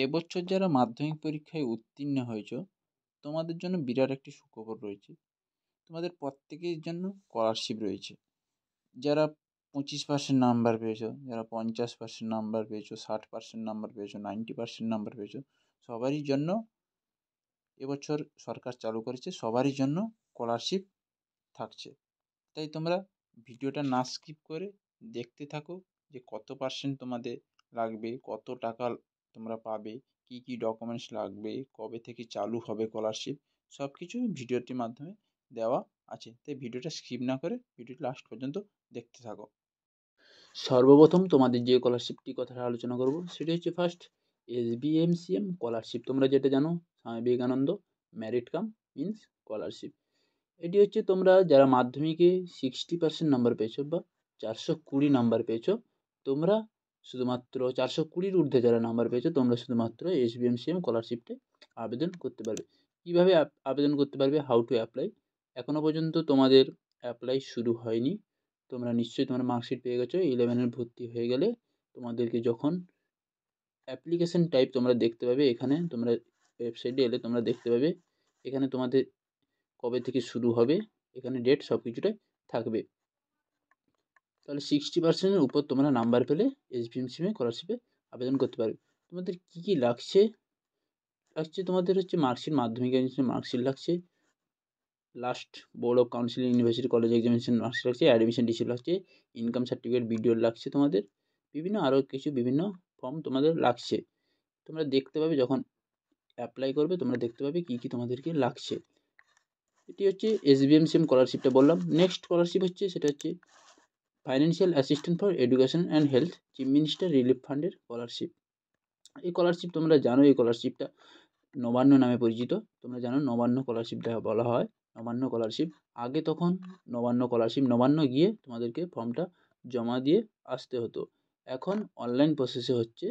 এবছর যারা মাধ্যমিক পরীক্ষায় উত্তীর্ণ হয়েছো, তোমাদের জন্য বিরাট একটি সুখবর রয়েছে। তোমাদের প্রত্যেকের জন্য স্কলারশিপ রয়েছে। যারা 25% নাম্বার পেয়েছো, যারা 50% নাম্বার পেয়েছো, 60% নাম্বার পেয়েছো, 90% নাম্বার পেয়েছো, সবারই জন্য এবছর সরকার চালু করেছে, সবারই জন্য স্কলারশিপ থাকছে। তাই তোমরা ভিডিওটা না স্কিপ করে দেখতে থাকো যে কত পার্সেন্ট তোমাদের লাগবে, কত টাকা তোমরা পাবে, কি কি ডকুমেন্টস লাগবে, কবে থেকে চালু হবে স্কলারশিপ, সব কিছু ভিডিওটির মাধ্যমে দেওয়া আছে। তাই ভিডিওটা স্কিপ না করে ভিডিওটি লাস্ট পর্যন্ত দেখতে থাকো। সর্বপ্রথম তোমাদের যে স্কলারশিপটি কথাটা আলোচনা করব সেটি হচ্ছে ফার্স্ট SBMCM স্কলারশিপ। তোমরা যেটা জানো, Swami Vivekananda merit cum means scholarship. এটি হচ্ছে তোমরা যারা মাধ্যমিকে 60% নাম্বার পেয়েছো বা 420 নাম্বার পেয়েছো, তোমরা শুধুমাত্র 420-র ঊর্ধ্বে যারা নাম্বার পেয়েছো, তোমরা শুধুমাত্র SBMCM স্কলারশিপটা আবেদন করতে পারবে। কীভাবে আবেদন করতে পারবে, হাউ টু অ্যাপ্লাই। এখনও পর্যন্ত তোমাদের অ্যাপ্লাই শুরু হয়নি। তোমরা নিশ্চয়ই তোমরা মার্কশিট পেয়ে গেছো। 11-এর ভর্তি হয়ে গেলে তোমাদেরকে যখন অ্যাপ্লিকেশন টাইপ তোমরা দেখতে পাবে, এখানে তোমরা ওয়েবসাইটে এলে তোমরা দেখতে পাবে এখানে তোমাদের কবে থেকে শুরু হবে, এখানে ডেট সব কিছুটাই থাকবে। তাহলে 60%-এর উপর তোমরা নাম্বার পেলে SBMCM স্কলারশিপে আবেদন করতে পারবে। তোমাদের কী কী লাগছে তোমাদের হচ্ছে মার্কশিট, মাধ্যমিক মার্কশিট লাগছে, last board of council university college examination marksheet লাগছে, অ্যাডমিশন রিসিপ্ট লাগছে, ইনকাম সার্টিফিকেট ভিডিও লাগছে, তোমাদের বিভিন্ন আরও কিছু বিভিন্ন ফর্ম তোমাদের লাগছে। তোমরা দেখতে পাবে যখন অ্যাপ্লাই করবে, তোমরা দেখতে পাবে কী কী তোমাদেরকে লাগছে। এটি হচ্ছে SBMCM স্কলারশিপটা বললাম। নেক্সট স্কলারশিপ হচ্ছে, সেটা হচ্ছে financial assistant for education and health, chief minister relief ফান্ডের স্কলারশিপ। এই স্কলারশিপ তোমরা জানো, এই স্কলারশিপটা নবান্ন নামে পরিচিত। তোমরা জানো নবান্ন স্কলারশিপটা বলা হয় নবান্ন স্কলারশিপ। আগে তখন নবান্ন স্কলারশিপ, নবান্ন গিয়ে তোমাদেরকে ফর্মটা জমা দিয়ে আসতে হতো। এখন অনলাইন প্রসেসে হচ্ছে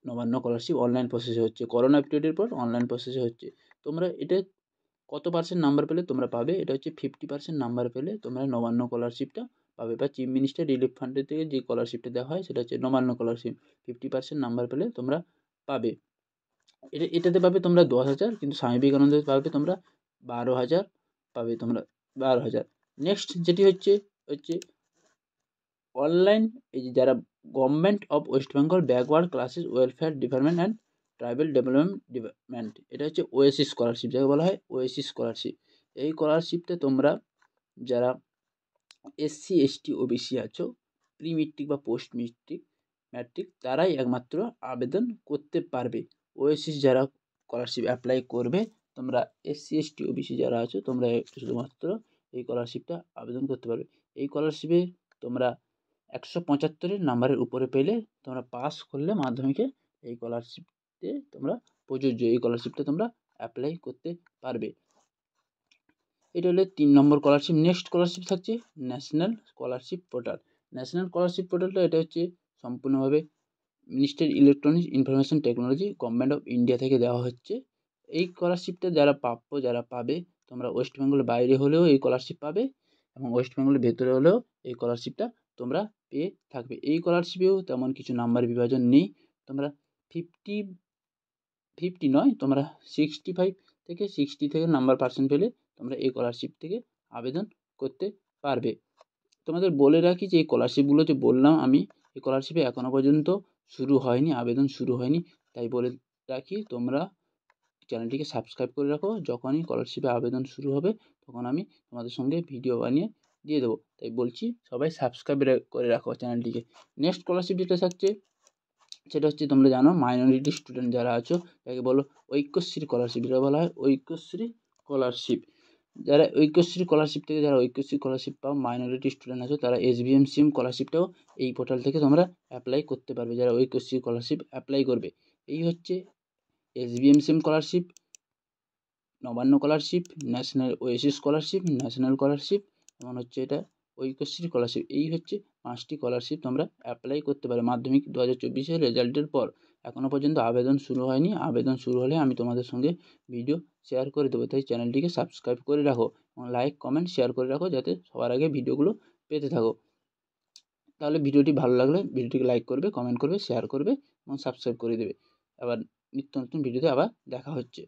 নবান্ন স্কলারশিপ, অনলাইন প্রসেসে হচ্ছে। করোনা পিরিয়ডের পর অনলাইন প্রসেসে হচ্ছে। তোমরা এটা কত পার্সেন্ট নাম্বার পেলে তোমরা পাবে, এটা হচ্ছে 50% নাম্বার পেলে তোমরা নবান্ন স্কলারশিপটা পাবে, বা চিফ মিনিস্টার রিলিফ ফান্ডের থেকে যে স্কলারশিপটা দেওয়া হয় সেটা হচ্ছে নবান্ন স্কলারশিপ। 50% নাম্বার পেলে তোমরা পাবে। এটাতে পাবে তোমরা 10,000, কিন্তু স্বামী বিবেকানন্দে পাবে তোমরা 12,000 পাবে তোমরা, 12,000। নেক্সট যেটি হচ্ছে অনলাইন, এই যে যারা government of West Bengal backward classes welfare department and tribal development department, এটা হচ্ছে ওএসসি স্কলারশিপ, যাকে বলা হয় ওএসসি স্কলারশিপ। এই স্কলারশিপটা তোমরা যারা SC ST OBC আছো, প্রি মেট্রিক বা পোস্ট ম্যাট্রিক তারাই একমাত্র আবেদন করতে পারবে। ওএসসি যারা স্কলারশিপ অ্যাপ্লাই করবে, তোমরা SC ST OBC যারা আছো, তোমরা শুধুমাত্র এই স্কলারশিপটা আবেদন করতে পারবে। এই স্কলারশিপে তোমরা 175 নাম্বারের উপরে পেলে তোমরা পাস করলে মাধ্যমিকে এই স্কলারশিপে তোমরা প্রযোজ্য, এই স্কলারশিপটা তোমরা অ্যাপ্লাই করতে পারবে। এটা হলো 3 নম্বর স্কলারশিপ। নেক্সট স্কলারশিপ থাকছে national scholarship portal. National scholarship পোর্টালটা এটা হচ্ছে সম্পূর্ণভাবে ministry electronics information technology, government of India থেকে দেওয়া হচ্ছে। এই স্কলারশিপটা যারা প্রাপ্য, যারা পাবে, তোমরা ওয়েস্ট বেঙ্গলের বাইরে হলেও এই স্কলারশিপ পাবে এবং ওয়েস্ট বেঙ্গলের ভেতরে হলেও এই স্কলারশিপটা তোমরা পেয়ে থাকবে। এই স্কলারশিপেও তেমন কিছু নাম্বার বিভাজন নেই। তোমরা 50 নয়, তোমরা 65 থেকে 60 থেকে নাম্বার পার্সেন্ট পেলে তোমরা এই স্কলারশিপ থেকে আবেদন করতে পারবে। তোমাদের বলে রাখি যে এই স্কলারশিপগুলো যে বললাম আমি, এই স্কলারশিপে এখনও পর্যন্ত শুরু হয়নি, আবেদন শুরু হয়নি। তাই বলে রাখি, তোমরা চ্যানেলটিকে সাবস্ক্রাইব করে রাখো। যখনই স্কলারশিপে আবেদন শুরু হবে তখন আমি তোমাদের সঙ্গে ভিডিও বানিয়ে দিয়ে দেবো। তাই বলছি সবাই সাবস্ক্রাইব করে রাখো চ্যানেলটিকে। নেক্সট স্কলারশিপ যেটা থাকছে সেটা হচ্ছে, তোমরা জানো মাইনরিটি স্টুডেন্ট যারা আছো, যাকে বলো ঐক্যশ্রী স্কলারশিপ, যেটা বলা হয় ঐক্যশ্রী স্কলারশিপ। যারা ঐক্যশ্রী স্কলারশিপ থেকে যারা ঐক্যশ্রী স্কলারশিপ পাও, মাইনরিটি স্টুডেন্ট আছো, তারা SBMCM স্কলারশিপটাও এই পোর্টাল থেকে তোমরা অ্যাপ্লাই করতে পারবে, যারা ঐক্যশ্রী স্কলারশিপ অ্যাপ্লাই করবে। এই হচ্ছে SBMCM scholarship, Nabanna scholarship, national OSC scholarship, national scholarship, এবং হচ্ছে এটা ঐক্যশ্রী স্কলারশিপ। এই হচ্ছে 5টি স্কলারশিপ তোমরা অ্যাপ্লাই করতে পারো মাধ্যমিক 2024-এর রেজাল্টের পর। এখনও পর্যন্ত আবেদন শুরু হয়নি। আবেদন শুরু হলে আমি তোমাদের সঙ্গে ভিডিও শেয়ার করে দেবো। তাই চ্যানেলটিকে সাবস্ক্রাইব করে রাখো এবং লাইক কমেন্ট শেয়ার করে রাখো, যাতে সবার আগে ভিডিওগুলো পেতে থাকো। তাহলে ভিডিওটি ভালো লাগলে ভিডিওটিকে লাইক করবে, কমেন্ট করবে, শেয়ার করবে এবং সাবস্ক্রাইব করে দেবে। আবার নিত্য নতুন ভিডিওতে আবার দেখা হচ্ছে।